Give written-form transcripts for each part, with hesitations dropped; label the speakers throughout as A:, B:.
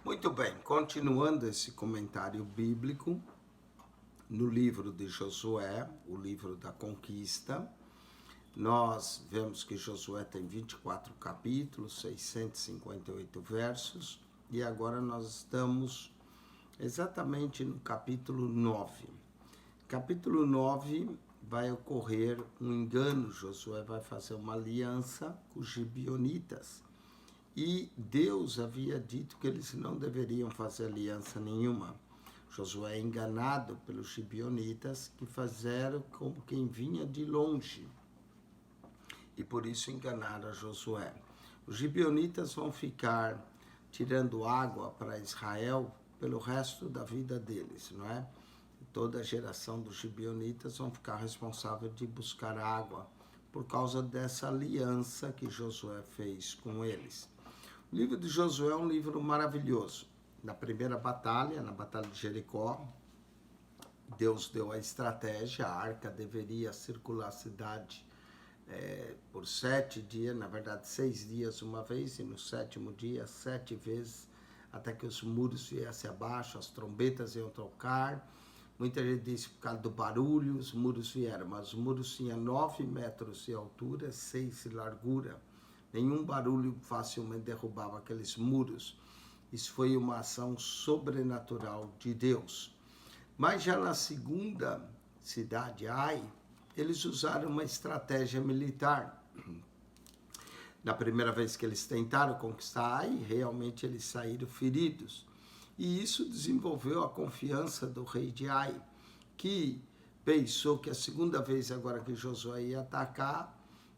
A: Muito bem, continuando esse comentário bíblico, no livro de Josué, o livro da conquista, nós vemos que Josué tem 24 capítulos, 658 versos, e agora nós estamos exatamente no capítulo 9. Capítulo 9 vai ocorrer um engano, Josué vai fazer uma aliança com os gibeonitas. E Deus havia dito que eles não deveriam fazer aliança nenhuma. Josué é enganado pelos gibeonitas, que fizeram como quem vinha de longe. E por isso enganaram a Josué. Os gibeonitas vão ficar tirando água para Israel pelo resto da vida deles, não é? Toda a geração dos gibeonitas vão ficar responsável de buscar água por causa dessa aliança que Josué fez com eles. O livro de Josué é um livro maravilhoso. Na primeira batalha, na batalha de Jericó, Deus deu a estratégia, a arca deveria circular a cidade por 7 dias, na verdade 6 dias uma vez, e no 7º dia 7 vezes, até que os muros viessem abaixo, as trombetas iam tocar. Muita gente disse por causa do barulho, os muros vieram, mas os muros tinham 9 metros de altura, 6 de largura. Nenhum barulho facilmente derrubava aqueles muros. Isso foi uma ação sobrenatural de Deus. Mas já na segunda cidade, Ai, eles usaram uma estratégia militar. Na primeira vez que eles tentaram conquistar Ai, realmente eles saíram feridos. E isso desenvolveu a confiança do rei de Ai, que pensou que a segunda vez agora que Josué ia atacar,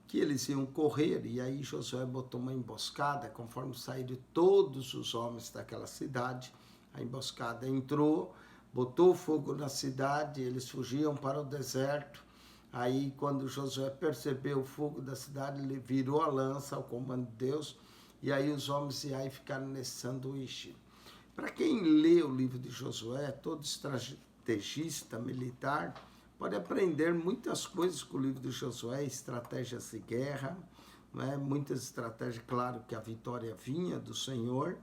A: que eles iam correr, e aí Josué botou uma emboscada, conforme saíram todos os homens daquela cidade, a emboscada entrou, botou fogo na cidade, eles fugiam para o deserto. Aí quando Josué percebeu o fogo da cidade, ele virou a lança ao comando de Deus, e aí os homens de Ai ficaram nesse sanduíche. Para quem lê o livro de Josué, todo estrategista militar pode aprender muitas coisas com o livro de Josué, estratégias de guerra, né? Muitas estratégias, claro que a vitória vinha do Senhor,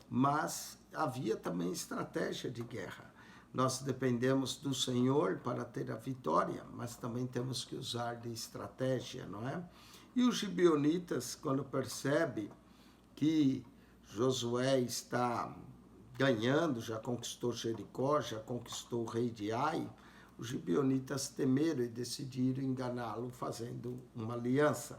A: mas havia também estratégia de guerra. Nós dependemos do Senhor para ter a vitória, mas também temos que usar de estratégia, não é? E os gibeonitas, quando percebem que Josué está ganhando, já conquistou Jericó, já conquistou o rei de Ai, os gibeonitas temeram e decidiram enganá-lo fazendo uma aliança.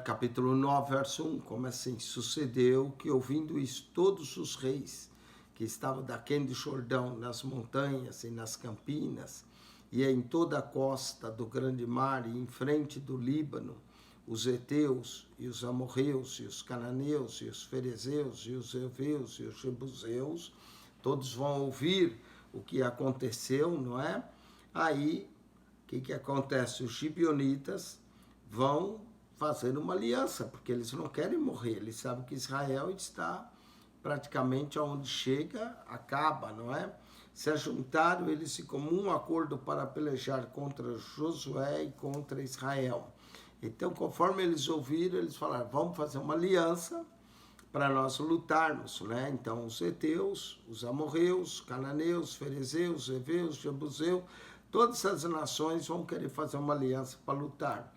A: Capítulo 9, verso 1, como assim? Sucedeu que, ouvindo isso, todos os reis que estavam daquém do Jordão, nas montanhas e nas campinas, e em toda a costa do grande mar e em frente do Líbano, os heteus e os amorreus e os cananeus e os ferezeus e os heveus e os jebuseus, todos vão ouvir o que aconteceu, não é? Aí, o que acontece? Os gibeonitas vão fazer uma aliança, porque eles não querem morrer, eles sabem que Israel está praticamente aonde chega, acaba, não é? Se ajuntaram eles em comum acordo para pelejar contra Josué e contra Israel. Então, conforme eles ouviram, eles falaram, vamos fazer uma aliança para nós lutarmos, né? Então, os heteus, os amorreus, cananeus, ferezeus, heveus, jebuseus, todas essas nações vão querer fazer uma aliança para lutar.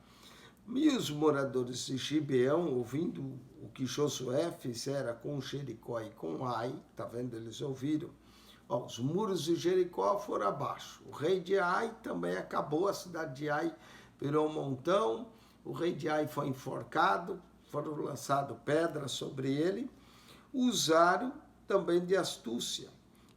A: E os moradores de Gibeão, ouvindo o que Josué fizera com Jericó e com Ai, tá vendo? Eles ouviram. Ó, os muros de Jericó foram abaixo. O rei de Ai também acabou, a cidade de Ai virou um montão. O rei de Ai foi enforcado, foram lançadas pedras sobre ele, usaram também de astúcia,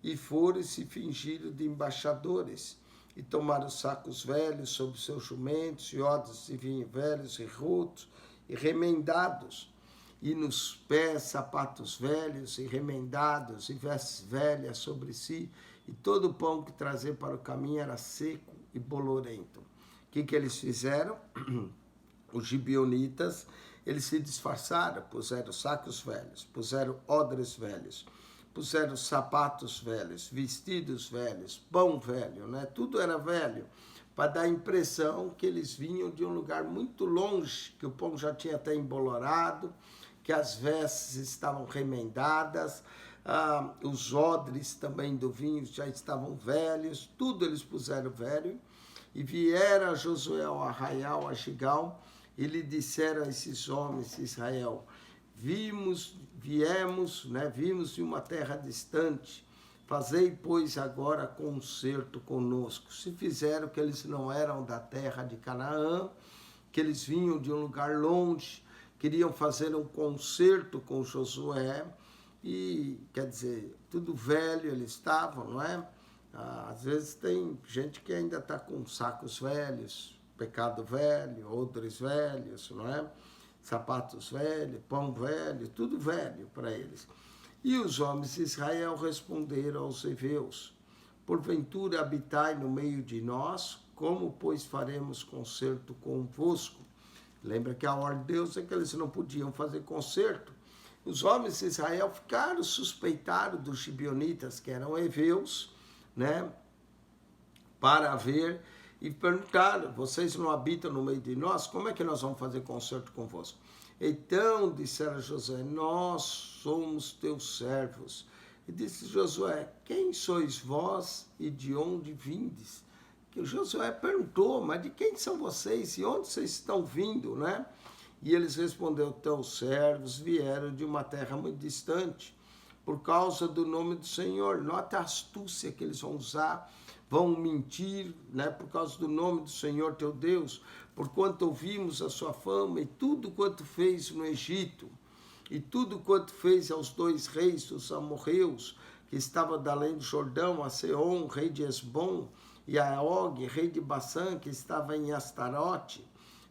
A: e foram se fingiram de embaixadores, e tomaram sacos velhos sobre seus jumentos, e odres de vinho velhos, e rotos, e remendados, e nos pés sapatos velhos, e remendados, e vestes velhas sobre si, e todo o pão que traziam para o caminho era seco e bolorento. O que eles fizeram? Os gibeonitas, eles se disfarçaram, puseram sacos velhos, puseram odres velhos, puseram sapatos velhos, vestidos velhos, pão velho, né? Tudo era velho, para dar a impressão que eles vinham de um lugar muito longe, que o pão já tinha até embolorado, que as vestes estavam remendadas, os odres também do vinho já estavam velhos, tudo eles puseram velho. E viera Josué ao arraial, a Gigal, e lhe disseram a esses homens de Israel: viemos de uma terra distante, fazei, pois, agora concerto conosco. Se fizeram que eles não eram da terra de Canaã, que eles vinham de um lugar longe, queriam fazer um concerto com Josué, e, quer dizer, tudo velho eles estavam, não é? Às vezes tem gente que ainda está com sacos velhos, pecado velho, odres velhos, não é? Sapatos velhos, pão velho, tudo velho para eles. E os homens de Israel responderam aos heveus: porventura habitai no meio de nós, como, pois, faremos concerto convosco? Lembra que a ordem de Deus é que eles não podiam fazer concerto. Os homens de Israel ficaram, suspeitaram dos gibeonitas, que eram heveus, né, para ver, e perguntaram: vocês não habitam no meio de nós? Como é que nós vamos fazer concerto convosco? Então disseram a Josué: nós somos teus servos. E disse Josué: quem sois vós e de onde vindes? Que Josué perguntou: mas de quem são vocês e onde vocês estão vindo, né? E eles responderam: teus servos vieram de uma terra muito distante, por causa do nome do Senhor. Nota a astúcia que eles vão usar, vão mentir, né, por causa do nome do Senhor teu Deus, porquanto ouvimos a sua fama e tudo quanto fez no Egito, e tudo quanto fez aos 2 reis dos amorreus, que estavam da além do Jordão, a Seom, rei de Esbom, e a Og, rei de Bassã, que estava em Astarote.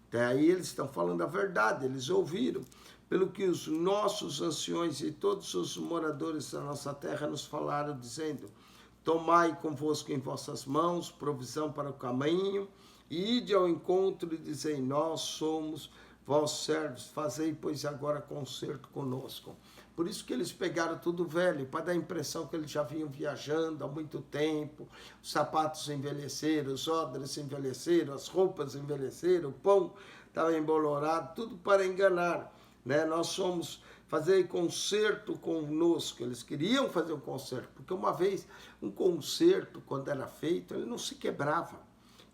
A: Até aí eles estão falando a verdade, eles ouviram. Pelo que os nossos anciões e todos os moradores da nossa terra nos falaram, dizendo: tomai convosco em vossas mãos provisão para o caminho, e ide ao encontro e dizei: nós somos vossos servos, fazei, pois, agora concerto conosco. Por isso que eles pegaram tudo velho, para dar a impressão que eles já vinham viajando há muito tempo, os sapatos envelheceram, os odres envelheceram, as roupas envelheceram, o pão estava embolorado, tudo para enganar. Né? Nós somos fazer concerto conosco. Eles queriam fazer um concerto, porque uma vez um concerto, quando era feito, ele não se quebrava.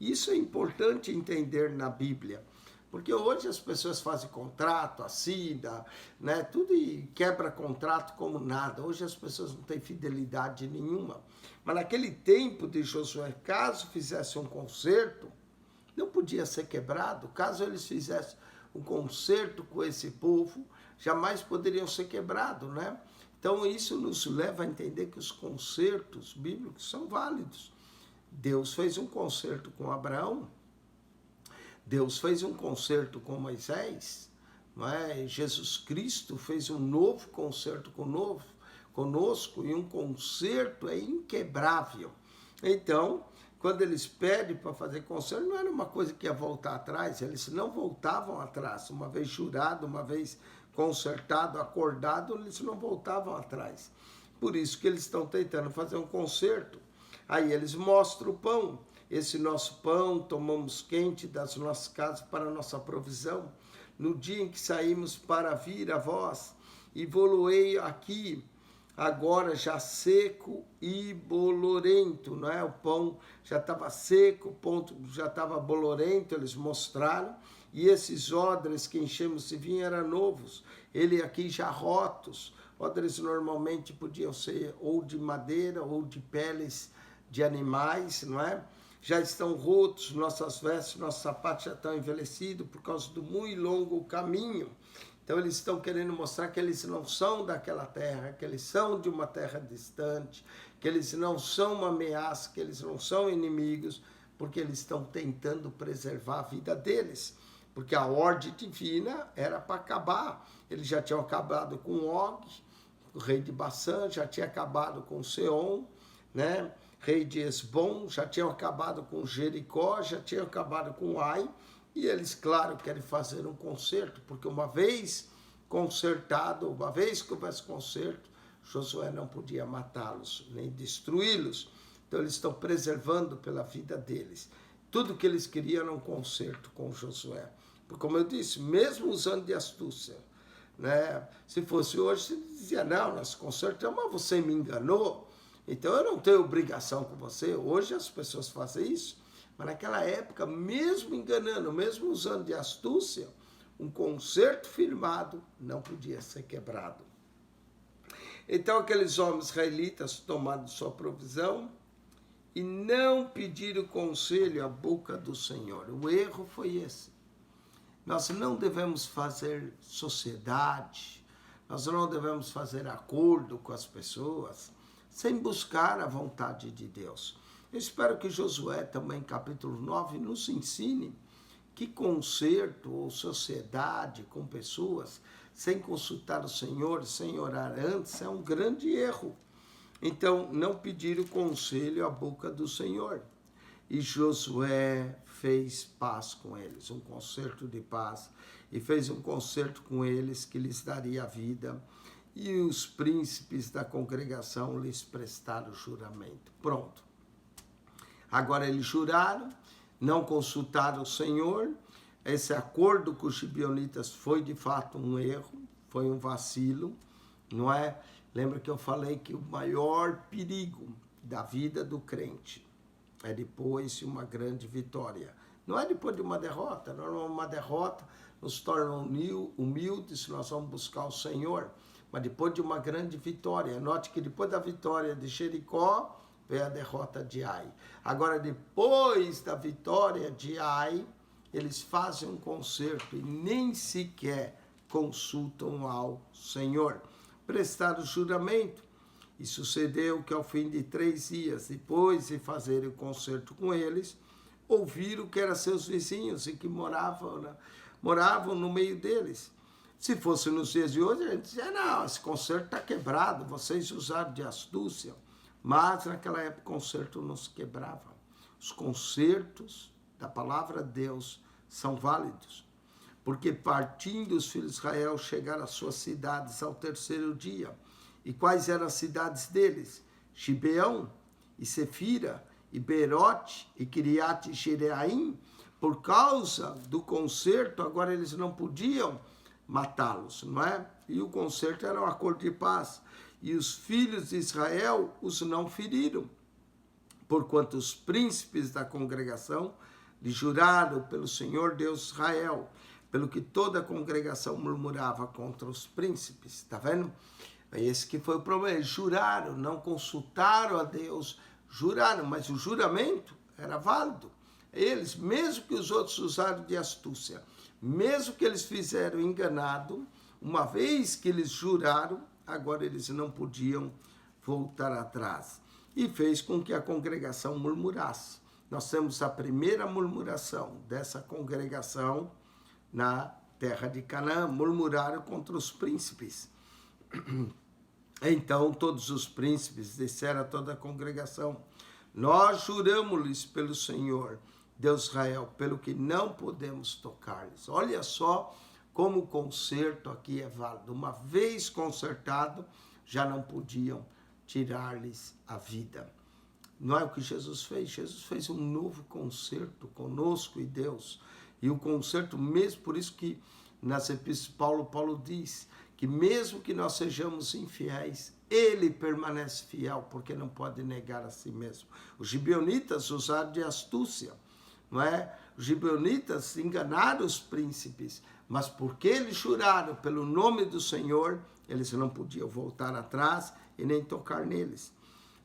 A: Isso é importante entender na Bíblia, porque hoje as pessoas fazem contrato, assinam, né, tudo, e quebra contrato como nada. Hoje as pessoas não têm fidelidade nenhuma. Mas naquele tempo de Josué, caso fizesse um concerto, não podia ser quebrado. Caso eles fizessem um concerto com esse povo, jamais poderiam ser quebrados, né? Então isso nos leva a entender que os concertos bíblicos são válidos. Deus fez um concerto com Abraão, Deus fez um concerto com Moisés, não é? Jesus Cristo fez um novo concerto conosco, e um concerto é inquebrável. Então, quando eles pedem para fazer concerto, não era uma coisa que ia voltar atrás, eles não voltavam atrás. Uma vez jurado, uma vez concertado, acordado, eles não voltavam atrás. Por isso que eles estão tentando fazer um concerto. Aí eles mostram o pão. Esse nosso pão tomamos quente das nossas casas para a nossa provisão. No dia em que saímos para vir a vós, e voloei aqui, agora já seco e bolorento, não é? O pão já estava seco, o pão já estava bolorento, eles mostraram. E esses odres que enchemos de vinho eram novos, ele aqui já rotos. Odres normalmente podiam ser ou de madeira ou de peles de animais, não é? Já estão rotos, nossas vestes, nossos sapatos já estão envelhecidos por causa do muito longo caminho. Então eles estão querendo mostrar que eles não são daquela terra, que eles são de uma terra distante, que eles não são uma ameaça, que eles não são inimigos, porque eles estão tentando preservar a vida deles. Porque a ordem divina era para acabar. Eles já tinham acabado com Og, o rei de Bassã, já tinha acabado com Seom, né? Rei de Esbom, já tinham acabado com Jericó, já tinham acabado com Ai. E eles, claro, querem fazer um concerto, porque uma vez consertado, uma vez que houvesse concerto, Josué não podia matá-los, nem destruí-los. Então eles estão preservando pela vida deles. Tudo que eles queriam era um concerto com Josué. Porque, como eu disse, mesmo usando de astúcia, né? Se fosse hoje, você dizia, não, nós consertamos, mas você me enganou, então eu não tenho obrigação com você. Hoje as pessoas fazem isso, mas naquela época, mesmo enganando, mesmo usando de astúcia, um concerto firmado não podia ser quebrado. Então aqueles homens israelitas tomaram sua provisão e não pediram conselho à boca do Senhor. O erro foi esse. Nós não devemos fazer sociedade, nós não devemos fazer acordo com as pessoas sem buscar a vontade de Deus. Eu espero que Josué também, capítulo 9, nos ensine que concerto ou sociedade com pessoas sem consultar o Senhor, sem orar antes, é um grande erro. Então, não pediram conselho à boca do Senhor. E Josué fez paz com eles, um concerto de paz, e fez um concerto com eles que lhes daria vida, e os príncipes da congregação lhes prestaram juramento. Pronto. Agora eles juraram, não consultaram o Senhor. Esse acordo com os gibeonitas foi de fato um erro, foi um vacilo, não é? Lembra que eu falei que o maior perigo da vida do crente é depois de uma grande vitória. Não é depois de uma derrota. Normalmente uma derrota nos torna humildes, nós vamos buscar o Senhor. Mas depois de uma grande vitória, note que depois da vitória de Jericó, veio a derrota de Ai. Agora, depois da vitória de Ai, eles fazem um concerto e nem sequer consultam ao Senhor. Prestaram juramento. E sucedeu que ao fim de 3 dias, depois de fazer o concerto com eles, ouviram que eram seus vizinhos e que moravam no meio deles. Se fosse nos dias de hoje, a gente dizia, não, esse concerto está quebrado, vocês usaram de astúcia. Mas naquela época o concerto não se quebrava. Os concertos da palavra de Deus são válidos. Porque partindo os filhos de Israel chegaram às suas cidades ao 3º dia. E quais eram as cidades deles? Gibeão, e Sefira, e Beerote, e Kiriat Jereaim. Por causa do concerto, agora eles não podiam matá-los, não é? E o concerto era um acordo de paz. E os filhos de Israel os não feriram, porquanto os príncipes da congregação lhe juraram pelo Senhor Deus de Israel, pelo que toda a congregação murmurava contra os príncipes. Está vendo? Esse que foi o problema. Eles juraram, não consultaram a Deus, juraram, mas o juramento era válido. Eles, mesmo que os outros usaram de astúcia, mesmo que eles fizeram enganado, uma vez que eles juraram, agora eles não podiam voltar atrás. E fez com que a congregação murmurasse. Nós temos a primeira murmuração dessa congregação na terra de Canaã. Murmuraram contra os príncipes. Então todos os príncipes disseram a toda a congregação, nós juramos-lhes pelo Senhor, Deus Israel, pelo que não podemos tocar-lhes. Olha só como o concerto aqui é válido. Uma vez concertado, já não podiam tirar-lhes a vida. Não é o que Jesus fez? Jesus fez um novo concerto conosco e Deus. E o concerto mesmo, por isso que nas epístolas Paulo diz que mesmo que nós sejamos infiéis, ele permanece fiel, porque não pode negar a si mesmo. Os gibeonitas usaram de astúcia, não é? Os gibeonitas enganaram os príncipes, mas porque eles juraram pelo nome do Senhor, eles não podiam voltar atrás e nem tocar neles.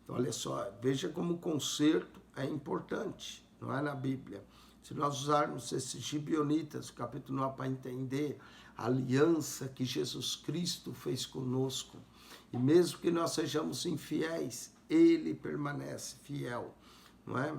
A: Então, olha só, veja como o concerto é importante, não é, na Bíblia. Se nós usarmos esses gibeonitas, capítulo 9, para entender a aliança que Jesus Cristo fez conosco, e mesmo que nós sejamos infiéis, ele permanece fiel, não é?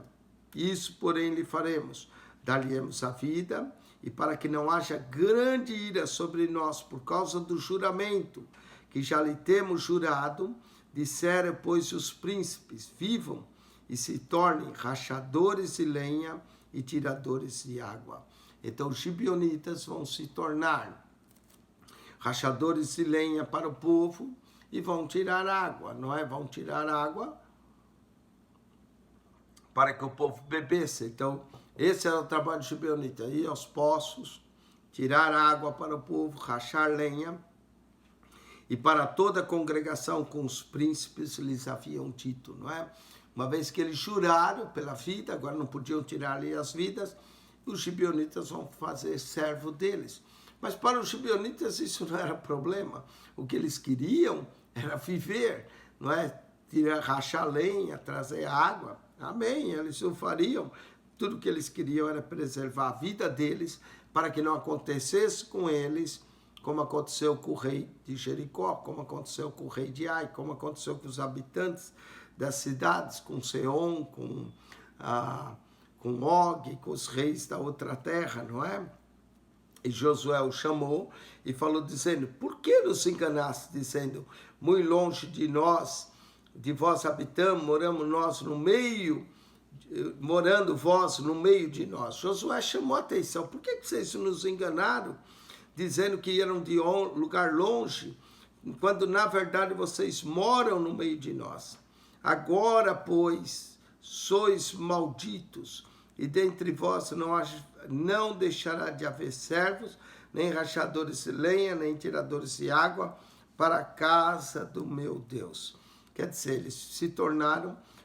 A: Isso, porém, lhe faremos, dar-lhe-emos a vida, e para que não haja grande ira sobre nós por causa do juramento que já lhe temos jurado, disseram, pois, os príncipes, vivam e se tornem rachadores de lenha e tiradores de água. Então, os gibeonitas vão se tornar rachadores de lenha para o povo e vão tirar água, não é? Vão tirar água para que o povo bebesse. Então, esse era o trabalho do gibeonita, ir aos poços, tirar água para o povo, rachar lenha E para toda a congregação com os príncipes lhes haviam dito, não é? Uma vez que eles juraram pela vida, agora não podiam tirar-lhe as vidas, os gibeonitas vão fazer servo deles. Mas para os gibeonitas isso não era problema. O que eles queriam era viver, não é? Rachar lenha, trazer água. Amém, eles o fariam. Tudo que eles queriam era preservar a vida deles para que não acontecesse com eles como aconteceu com o rei de Jericó, como aconteceu com o rei de Ai, como aconteceu com os habitantes das cidades, com Seom, com Og, com os reis da outra terra, não é? E Josué o chamou e falou dizendo, por que nos enganaste, dizendo, muito longe de nós, de vós habitamos, morando vós no meio de nós. Josué chamou a atenção, por que vocês nos enganaram, dizendo que eram de lugar longe, quando na verdade vocês moram no meio de nós. Agora, pois, sois malditos, e dentre vós não deixará de haver servos, nem rachadores de lenha, nem tiradores de água, para a casa do meu Deus. Quer dizer, eles se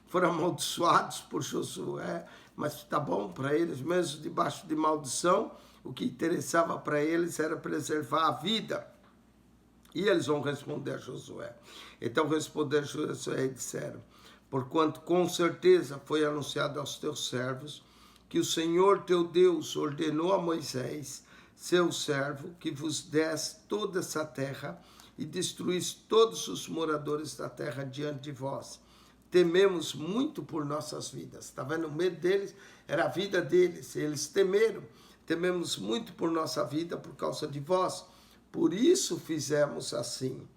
A: foram amaldiçoados por Josué, mas está bom para eles, mesmo debaixo de maldição, o que interessava para eles era preservar a vida. E eles vão responder a Josué. Então responder a Josué e disseram, porquanto com certeza foi anunciado aos teus servos, que o Senhor teu Deus ordenou a Moisés, seu servo, que vos desse toda essa terra e destruísse todos os moradores da terra diante de vós. Tememos muito por nossas vidas. Está vendo? O medo deles era a vida deles. Eles temeram. Tememos muito por nossa vida por causa de vós. Por isso fizemos assim.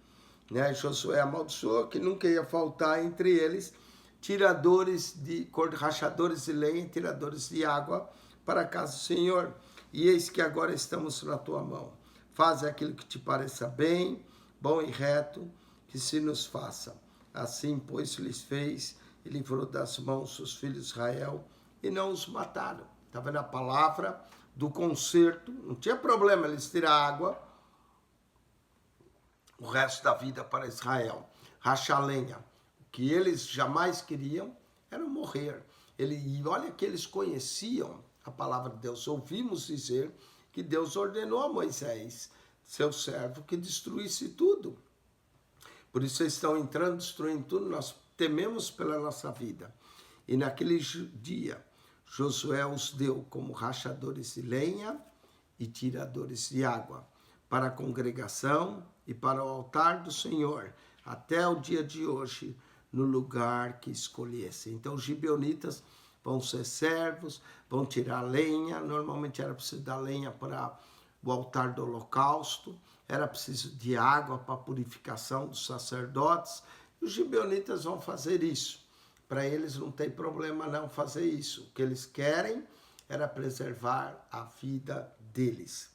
A: Né? Josué amaldiçoou que nunca ia faltar entre eles rachadores de lenha e tiradores de água para a casa do Senhor. E eis que agora estamos na tua mão. Faze aquilo que te pareça bem, bom e reto, que se nos faça. Assim, pois, lhes fez e livrou das mãos os filhos de Israel e não os mataram. Está vendo a palavra do conserto? Não tinha problema eles tirar água o resto da vida para Israel. Rachar lenha. O que eles jamais queriam era morrer. E olha que eles conheciam a palavra de Deus. Ouvimos dizer que Deus ordenou a Moisés, seu servo, que destruísse tudo. Por isso eles estão entrando, destruindo tudo, nós tememos pela nossa vida. E naquele dia, Josué os deu como rachadores de lenha e tiradores de água, para a congregação e para o altar do Senhor, até o dia de hoje, no lugar que escolhesse. Então os gibeonitas vão ser servos, vão tirar lenha, normalmente era preciso dar lenha para o altar do holocausto, era preciso de água para a purificação dos sacerdotes, e os gibeonitas vão fazer isso. Para eles não tem problema não fazer isso. O que eles querem era preservar a vida deles.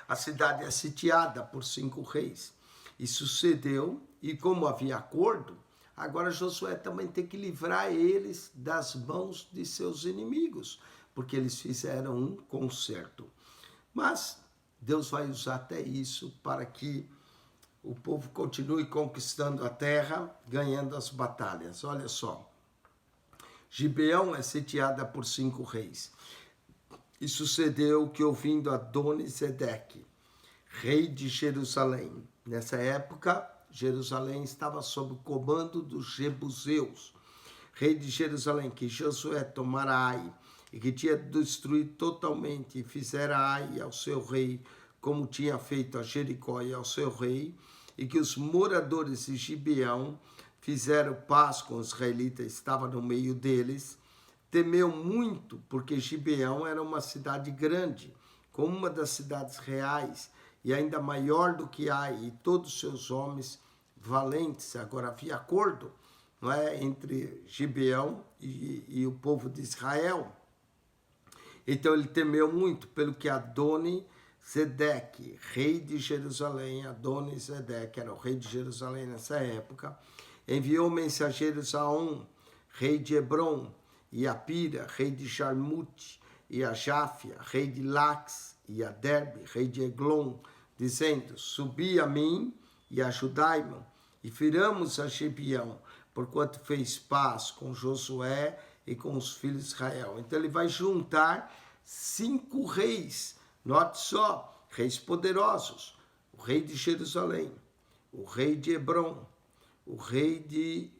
A: A cidade é sitiada por 5 reis. E sucedeu, e como havia acordo, agora Josué também tem que livrar eles das mãos de seus inimigos, porque eles fizeram um concerto. Mas Deus vai usar até isso para que o povo continue conquistando a terra, ganhando as batalhas. Olha só, Gibeão é sitiada por 5 reis. E sucedeu que, ouvindo Adoni-Zedeque, rei de Jerusalém, nessa época, Jerusalém estava sob o comando dos Jebuseus, rei de Jerusalém, que Josué tomara Ai, e que tinha destruído totalmente, e fizera Ai ao seu rei, como tinha feito a Jericó e ao seu rei, e que os moradores de Gibeão fizeram paz com os israelitas, estava no meio deles, temeu muito, porque Gibeão era uma cidade grande, como uma das cidades reais, e ainda maior do que Ai, e todos os seus homens valentes. Agora havia acordo, não é, entre Gibeão e o povo de Israel. Então ele temeu muito, pelo que Adoni-Zedeque, rei de Jerusalém, Adoni-Zedeque era o rei de Jerusalém nessa época, enviou mensageiros a On, rei de Hebron, e a Pira, rei de Jarmute, e a Jáfia, rei de Lax, e a Derbe, rei de Eglon, dizendo, subi a mim e ajudai-me, e firamos a Gibeão, porquanto fez paz com Josué e com os filhos de Israel. Então ele vai juntar 5 reis, note só, reis poderosos, o rei de Jerusalém, o rei de Hebron, o rei de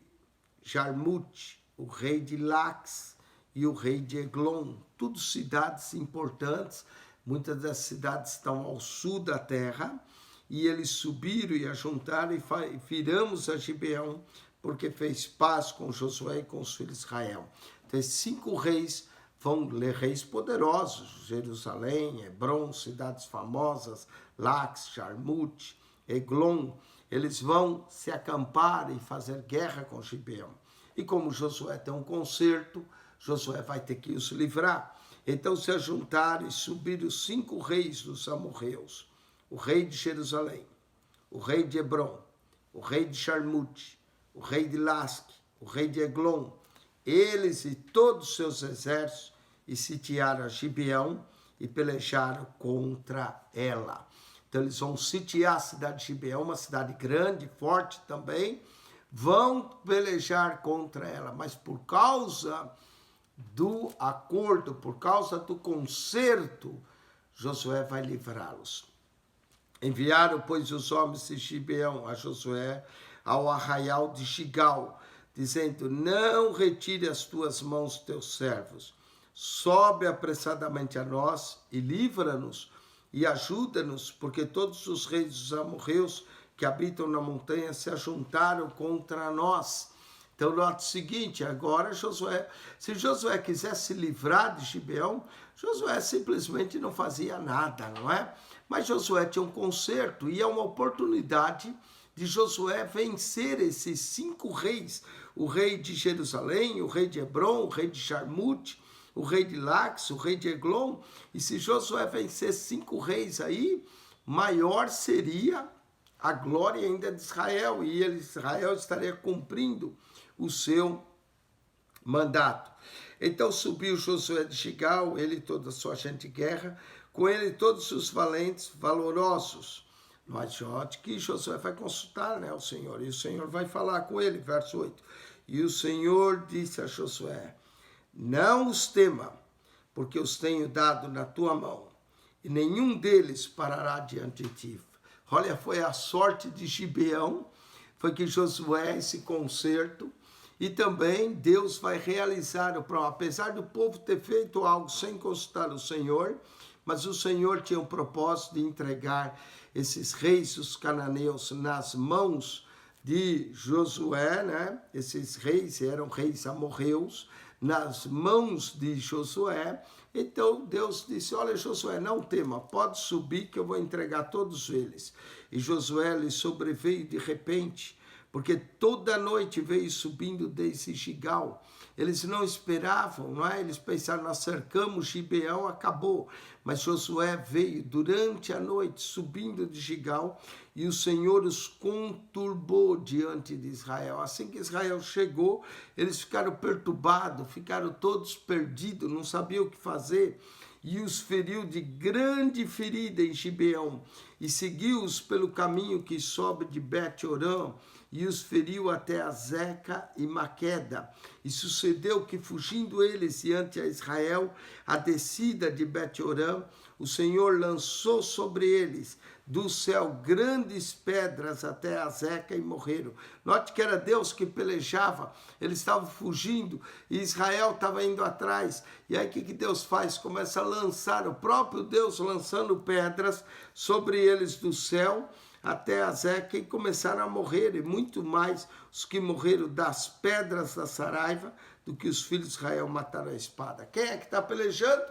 A: Jarmute, o rei de Lax e o rei de Eglon, todas cidades importantes, muitas das cidades estão ao sul da terra, e eles subiram e ajuntaram e firamos a Gibeão, porque fez paz com Josué e com os filhos de Israel. Então, esses 5 reis vão ler reis poderosos, Jerusalém, Hebron, cidades famosas, Lax, Jarmute, Eglon, eles vão se acampar e fazer guerra com Gibeão. E como Josué tem um concerto, Josué vai ter que os livrar. Então se ajuntaram e subiram os 5 reis dos amorreus, o rei de Jerusalém, o rei de Hebron, o rei de Jarmute, o rei de Lasque, o rei de Eglon, eles e todos os seus exércitos, e sitiaram a Gibeão e pelejaram contra ela. Então eles vão sitiar a cidade de Gibeão, uma cidade grande, forte também, vão pelejar contra ela, mas por causa do acordo, por causa do concerto, Josué vai livrá-los. Enviaram, pois, os homens de Gibeão a Josué ao arraial de Gigal, dizendo: não retire as tuas mãos dos teus servos, sobe apressadamente a nós e livra-nos e ajuda-nos, porque todos os reis dos amorreus que habitam na montanha se ajuntaram contra nós. Então, note o seguinte, agora Josué, se Josué quisesse livrar de Gibeão, Josué simplesmente não fazia nada, não é? Mas Josué tinha um concerto e é uma oportunidade de Josué vencer esses 5 reis, o rei de Jerusalém, o rei de Hebron, o rei de Jarmute, o rei de Lax, o rei de Eglon. E se Josué vencer 5 reis aí, maior seria a glória ainda de Israel, e Israel estaria cumprindo o seu mandato. Então subiu Josué de Gigal, ele e toda a sua gente de guerra, com ele todos os valentes, valorosos. Mas note que Josué vai consultar, né, o Senhor, e o Senhor vai falar com ele, verso 8. E o Senhor disse a Josué: não os tema, porque os tenho dado na tua mão, e nenhum deles parará diante de ti. Olha, foi a sorte de Gibeão, foi que Josué, esse concerto, e também Deus vai realizar o plano. Apesar do povo ter feito algo sem consultar o Senhor, mas o Senhor tinha o propósito de entregar esses reis, os cananeus, nas mãos de Josué, né? Esses reis eram reis amorreus, nas mãos de Josué. Então Deus disse: olha, Josué, não tema, pode subir que eu vou entregar todos eles. E Josué lhe sobreveio de repente, porque toda noite veio subindo desde Gigal. Eles não esperavam, não é? Eles pensaram: nós cercamos Gibeão, acabou. Mas Josué veio durante a noite, subindo de Gigal, e o Senhor os conturbou diante de Israel. Assim que Israel chegou, eles ficaram perturbados, ficaram todos perdidos, não sabiam o que fazer. E os feriu de grande ferida em Gibeão, e seguiu-os pelo caminho que sobe de Bet-Orã, e os feriu até Azeca e Maqueda. E sucedeu que, fugindo eles diante a Israel, a descida de Bet-Orã, o Senhor lançou sobre eles do céu grandes pedras até Azeca e morreram. Note que era Deus que pelejava, eles estavam fugindo e Israel estava indo atrás. E aí o que Deus faz? Começa a lançar, o próprio Deus lançando pedras sobre eles do céu até Azeca, e começaram a morrer, e muito mais os que morreram das pedras da saraiva do que os filhos de Israel mataram a espada. Quem é que está pelejando?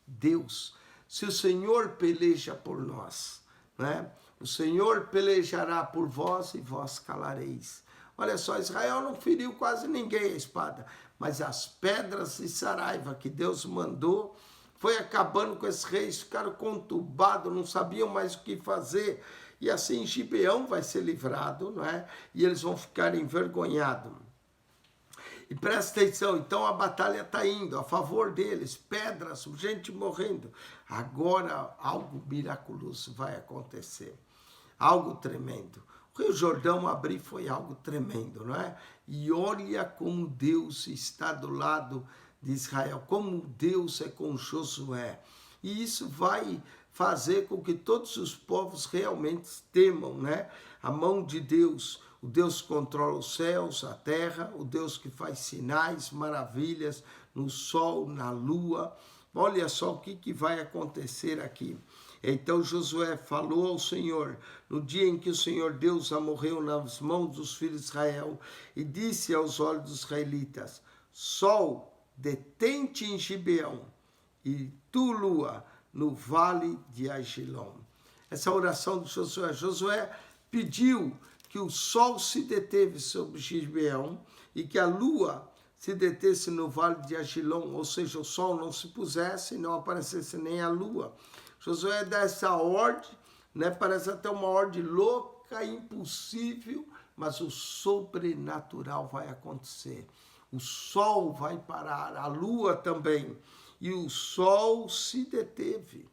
A: Deus. Se o Senhor peleja por nós, né? O Senhor pelejará por vós e vós calareis. Olha só, Israel não feriu quase ninguém a espada, mas as pedras de saraiva que Deus mandou foi acabando com esses reis, ficaram conturbados, não sabiam mais o que fazer. E assim Gibeão vai ser livrado, não é? E eles vão ficar envergonhados. E presta atenção, então a batalha está indo a favor deles, pedras, gente morrendo. Agora algo miraculoso vai acontecer, algo tremendo. O Rio Jordão abrir foi algo tremendo, não é? E olha como Deus está do lado de Israel, como Deus é com Josué. E isso vai fazer com que todos os povos realmente temam, né? A mão de Deus, o Deus que controla os céus, a terra, o Deus que faz sinais, maravilhas no sol, na lua. Olha só o que vai acontecer aqui. Então Josué falou ao Senhor, no dia em que o Senhor Deus morreu nas mãos dos filhos de Israel, e disse aos olhos dos israelitas: Sol, detente em Gibeão, e tu, lua, no vale de Ajalon. Essa oração de Josué pediu que o sol se deteve sobre Gibeão e que a lua se detesse no vale de Ajalon, ou seja, o sol não se pusesse e não aparecesse nem a lua. Josué dá essa ordem, né? Parece até uma ordem louca, impossível, mas o sobrenatural vai acontecer. O sol vai parar, a lua também, e o sol se deteve.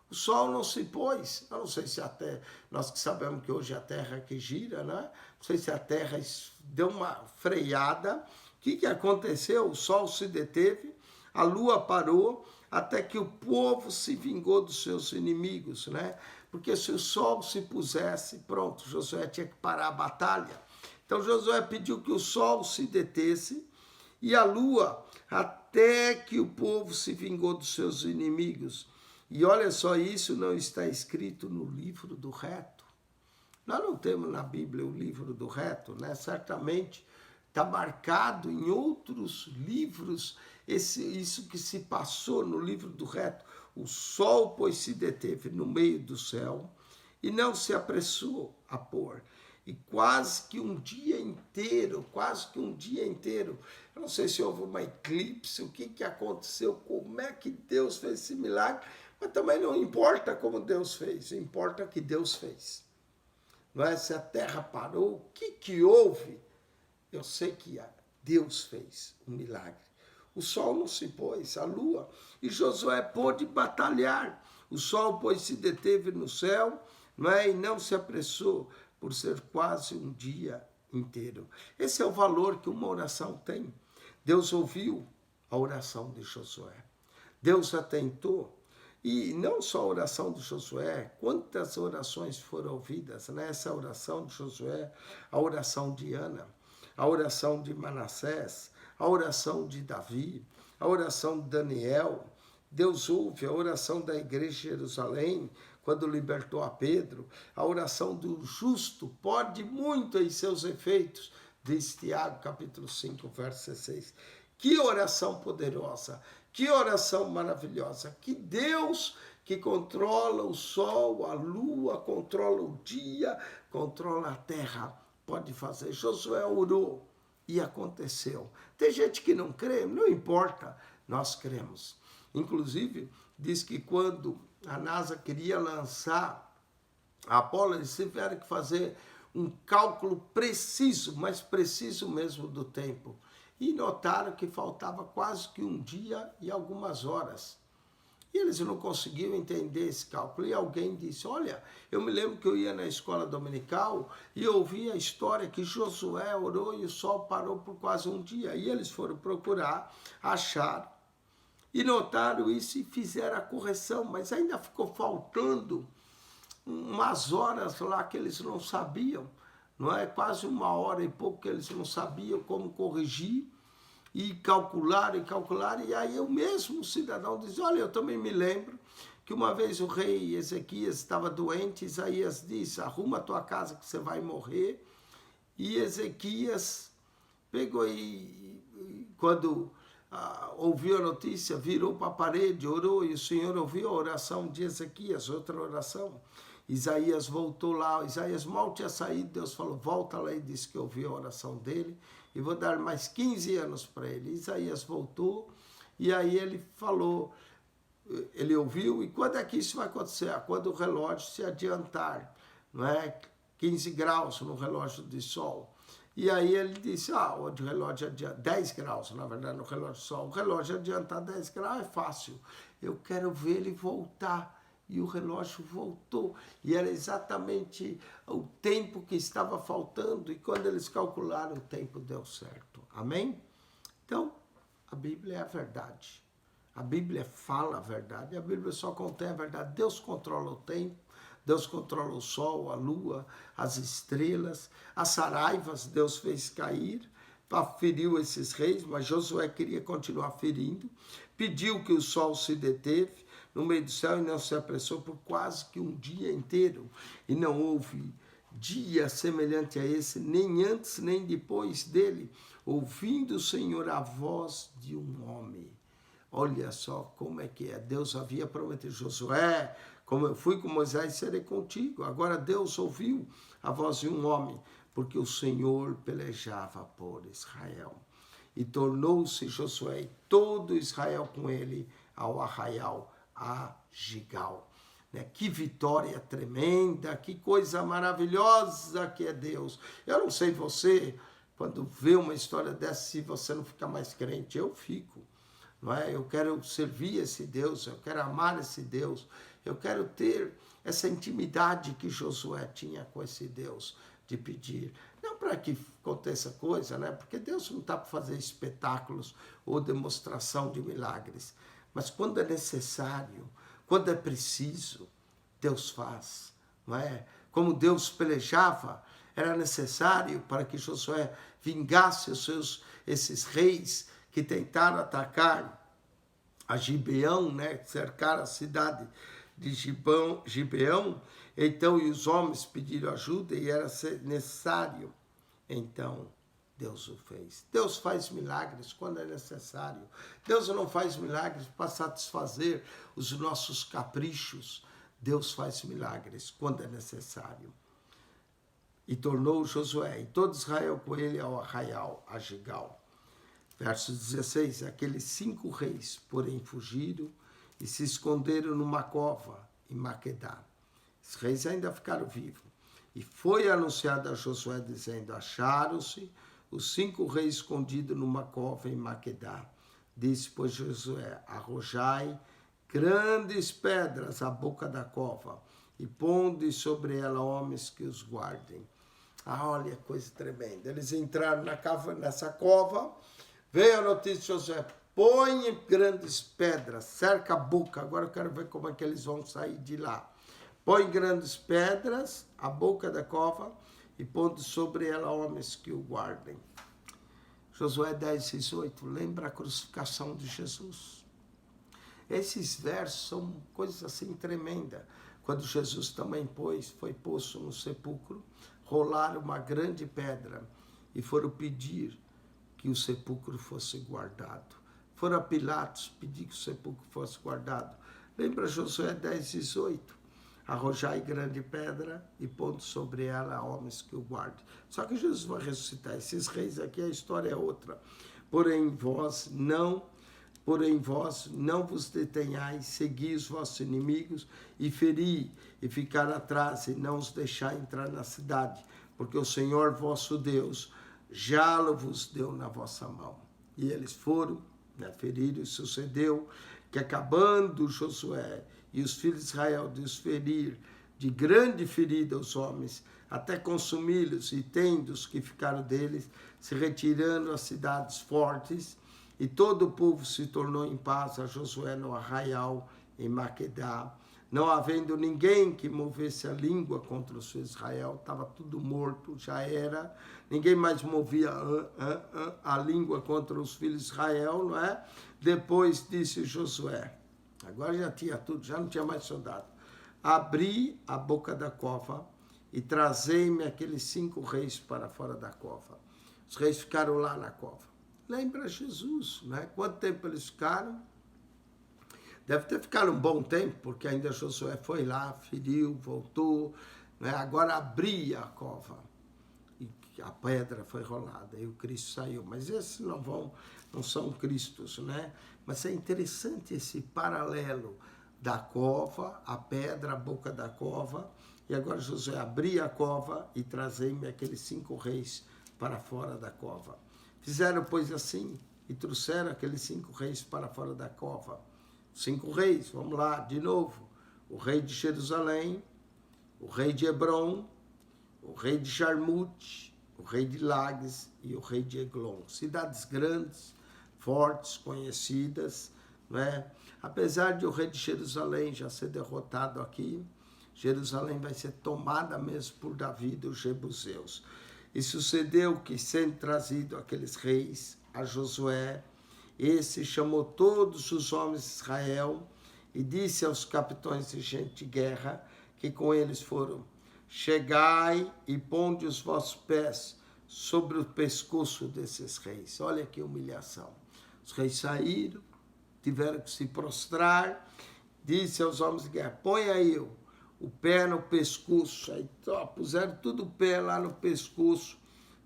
A: O sol não se pôs. Eu não sei se até nós que sabemos que hoje a terra que gira, né? Não sei se a terra deu uma freada. O que aconteceu? O sol se deteve, a lua parou, até que o povo se vingou dos seus inimigos, né? Porque se o sol se pusesse, pronto, Josué tinha que parar a batalha. Então Josué pediu que o sol se detesse e a lua, até que o povo se vingou dos seus inimigos. E olha só, isso não está escrito no livro do reto. Nós não temos na Bíblia o livro do reto, né? Certamente está marcado em outros livros isso que se passou no livro do reto. O sol, pois, se deteve no meio do céu e não se apressou a pôr. E quase que um dia inteiro, eu não sei se houve uma eclipse, o que aconteceu, como é que Deus fez esse milagre, mas também não importa como Deus fez, importa o que Deus fez. Não é? Se a terra parou, o que houve? Eu sei que Deus fez um milagre. O sol não se pôs, a lua, e Josué pôde batalhar. O sol, pois, se deteve no céu, não é? E não se apressou, por ser quase um dia inteiro. Esse é o valor que uma oração tem. Deus ouviu a oração de Josué. Deus atentou. E não só a oração de Josué, quantas orações foram ouvidas, né? Essa oração de Josué, a oração de Ana, a oração de Manassés, a oração de Davi, a oração de Daniel. Deus ouve a oração da igreja de Jerusalém, quando libertou a Pedro. A oração do justo pode muito em seus efeitos, diz Tiago, capítulo 5, verso 16. Que oração poderosa, que oração maravilhosa, que Deus que controla o sol, a lua, controla o dia, controla a terra, pode fazer. Josué orou e aconteceu. Tem gente que não crê, não importa, nós cremos. Inclusive, diz que quando a NASA queria lançar a Apollo, eles tiveram que fazer um cálculo preciso, mas preciso mesmo do tempo. E notaram que faltava quase que um dia e algumas horas. E eles não conseguiam entender esse cálculo. E alguém disse, olha, eu me lembro que eu ia na escola dominical e eu ouvi a história que Josué orou e o sol parou por quase um dia. E eles foram procurar, acharam, e notaram isso e fizeram a correção, mas ainda ficou faltando umas horas lá que eles não sabiam, não é? Quase uma hora e pouco que eles não sabiam como corrigir, e calcularam, e aí o mesmo cidadão diz, olha, eu também me lembro que uma vez o rei Ezequias estava doente, Isaías disse, arruma a tua casa que você vai morrer, e Ezequias pegou quando ouviu a notícia, virou para a parede, orou, e o Senhor ouviu a oração de Ezequias, outra oração. Isaías voltou lá, Isaías mal tinha saído, Deus falou, volta lá, e disse que ouviu a oração dele, e vou dar mais 15 anos para ele. Isaías voltou, e aí ele falou, ele ouviu, e quando é que isso vai acontecer? Quando o relógio se adiantar, não é? 15 graus no relógio de sol. E aí ele disse, o relógio adianta 10 graus, na verdade, no relógio de sol. O relógio adiantar 10 graus é fácil. Eu quero ver ele voltar. E o relógio voltou. E era exatamente o tempo que estava faltando. E quando eles calcularam, o tempo deu certo. Amém? Então, a Bíblia é a verdade. A Bíblia fala a verdade. A Bíblia só contém a verdade. Deus controla o tempo. Deus controla o sol, a lua, as estrelas. As saraivas Deus fez cair. Feriu esses reis, mas Josué queria continuar ferindo. Pediu que o sol se deteve no meio do céu e não se apressou por quase que um dia inteiro. E não houve dia semelhante a esse, nem antes nem depois dele, ouvindo o Senhor a voz de um homem. Olha só como é que é. Deus havia prometido, Josué, como eu fui com Moisés, serei contigo. Agora Deus ouviu a voz de um homem, porque o Senhor pelejava por Israel. E tornou-se Josué e todo Israel com ele ao arraial, a Gigal. Que vitória tremenda, que coisa maravilhosa que é Deus. Eu não sei você, quando vê uma história dessa, se você não fica mais crente, eu fico. Não é? Eu quero servir esse Deus, eu quero amar esse Deus, eu quero ter essa intimidade que Josué tinha com esse Deus, de pedir. Não para que aconteça coisa, né? Porque Deus não está para fazer espetáculos ou demonstração de milagres. Mas quando é necessário, quando é preciso, Deus faz. Não é? Como Deus pelejava, era necessário para que Josué vingasse esses reis que tentaram atacar a Gibeão, né? Cercar a cidade de Gibeão. Então, e os homens pediram ajuda e era necessário. Então, Deus o fez. Deus faz milagres quando é necessário. Deus não faz milagres para satisfazer os nossos caprichos. Deus faz milagres quando é necessário. E tornou Josué e todo Israel com ele ao arraial, a Gigal. Verso 16, aqueles 5 reis, porém, fugiram e se esconderam numa cova em Maquedá. Os reis ainda ficaram vivos. E foi anunciado a Josué, dizendo, acharam-se os 5 reis escondidos numa cova em Maquedá. Disse, pois, Josué, arrojai grandes pedras à boca da cova e ponde sobre ela homens que os guardem. Olha, coisa tremenda. Eles entraram nessa cova, veio a notícia de Josué, põe grandes pedras, cerca a boca. Agora eu quero ver como é que eles vão sair de lá. Põe grandes pedras à boca da cova e ponde sobre ela homens que o guardem. Josué 10:18, lembra a crucificação de Jesus. Esses versos são coisas assim tremendas. Quando Jesus também foi posto no sepulcro, rolaram uma grande pedra e foram pedir que o sepulcro fosse guardado. Foram a Pilatos pedir que o sepulcro fosse guardado. Lembra Josué 10:18? Arrojai grande pedra e pondo sobre ela homens que o guardem. Só que Jesus vai ressuscitar. Esses reis aqui, a história é outra. Porém vós não vos detenhais, segui os vossos inimigos e feri e ficar atrás e não os deixar entrar na cidade, porque o Senhor vosso Deus já vos deu na vossa mão. E eles foram, feriram, e sucedeu que acabando Josué e os filhos de Israel de os ferir de grande ferida os homens, até consumi-los, e tendo os que ficaram deles, se retirando às cidades fortes, e todo o povo se tornou em paz a Josué no arraial em Maquedá, não havendo ninguém que movesse a língua contra os filhos de Israel, estava tudo morto, já era, ninguém mais movia a língua contra os filhos de Israel, não é? Depois disse Josué, agora já tinha tudo, já não tinha mais soldado, abri a boca da cova e trazei-me aqueles 5 reis para fora da cova. Os reis ficaram lá na cova. Lembra Jesus, né? Quanto tempo eles ficaram? Deve ter ficado um bom tempo, porque ainda Josué foi lá, feriu, voltou, né? Agora abria a cova e a pedra foi rolada e o Cristo saiu. Mas esses não são Cristos, né? Mas é interessante esse paralelo da cova, a pedra, a boca da cova, e agora Josué abria a cova e trazei-me aqueles 5 reis para fora da cova. Fizeram, pois, assim, e trouxeram aqueles 5 reis para fora da cova. 5 reis, vamos lá, de novo. o rei de Jerusalém, o rei de Hebron, o rei de Jarmute, o rei de Lages e o rei de Eglon. Cidades grandes, fortes, conhecidas, né? Apesar de o rei de Jerusalém já ser derrotado aqui, Jerusalém vai ser tomada mesmo por Davi e os jebuseus. E sucedeu que, sendo trazido aqueles reis a Josué, esse chamou todos os homens de Israel e disse aos capitães de gente de guerra que com eles foram: chegai e ponde os vossos pés sobre o pescoço desses reis. Olha que humilhação. Os reis saíram, tiveram que se prostrar, disse aos homens de guerra: põe aí o pé no pescoço. Aí puseram tudo o pé lá no pescoço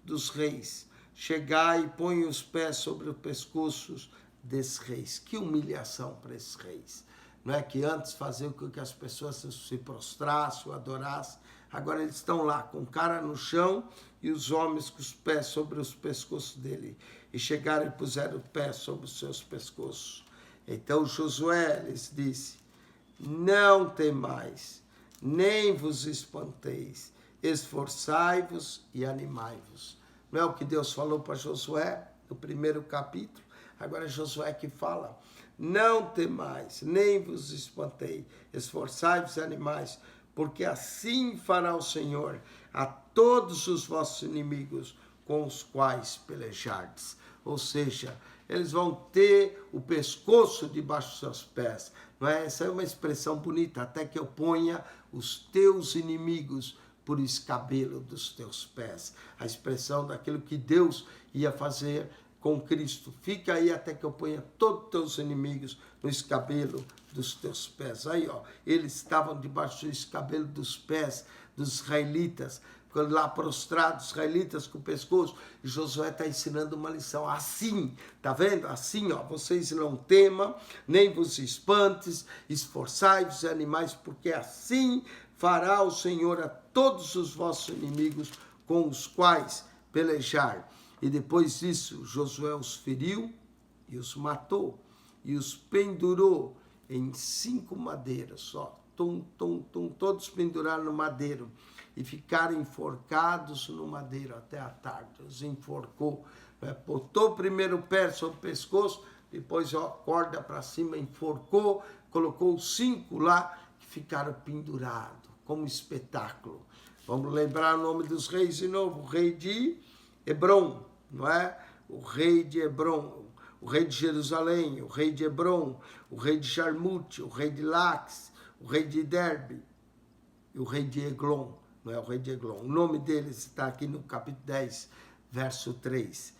A: dos reis. Chegai e põe os pés sobre os pescoços desses reis. Que humilhação para esses reis. Não é que antes faziam com que as pessoas se prostrassem, adorassem. Agora eles estão lá com cara no chão e os homens com os pés sobre os pescoços dele. E chegaram e puseram o pé sobre os seus pescoços. Então Josué lhes disse: não temais, nem vos espanteis, esforçai-vos e animai-vos. Não é o que Deus falou para Josué no primeiro capítulo? Agora é Josué que fala: não temais, nem vos espantei, esforçai-vos e animais, porque assim fará o Senhor a todos os vossos inimigos com os quais pelejardes. Ou seja, eles vão ter o pescoço debaixo dos seus pés. Não é? Essa é uma expressão bonita: até que eu ponha os teus inimigos por escabelo dos teus pés. A expressão daquilo que Deus ia fazer com Cristo. Fica aí até que eu ponha todos os teus inimigos no escabelo dos teus pés. Aí, ó, eles estavam debaixo do escabelo dos pés dos israelitas, lá prostrados, israelitas com o pescoço. E Josué está ensinando uma lição. Assim, tá vendo? Assim, ó, vocês não temam, nem vos espantes, esforçai-vos e animais, porque assim fará o Senhor a todos os vossos inimigos com os quais pelejar. E depois disso, Josué os feriu e os matou, e os pendurou em 5 madeiras só. Todos penduraram no madeiro e ficaram enforcados no madeiro até a tarde. Os enforcou, né? Botou primeiro o pé sobre o pescoço, depois ó, corda para cima, enforcou, colocou 5 lá que ficaram pendurados como espetáculo. Vamos lembrar o nome dos reis de novo: o rei de Hebron, não é? O rei de Hebron, o rei de Jerusalém, o rei de Hebron, o rei de Jarmute, o rei de Laques, o rei de Derbe e o rei de Eglon, não é? O rei de Eglon. O nome deles está aqui no capítulo 10, verso 3.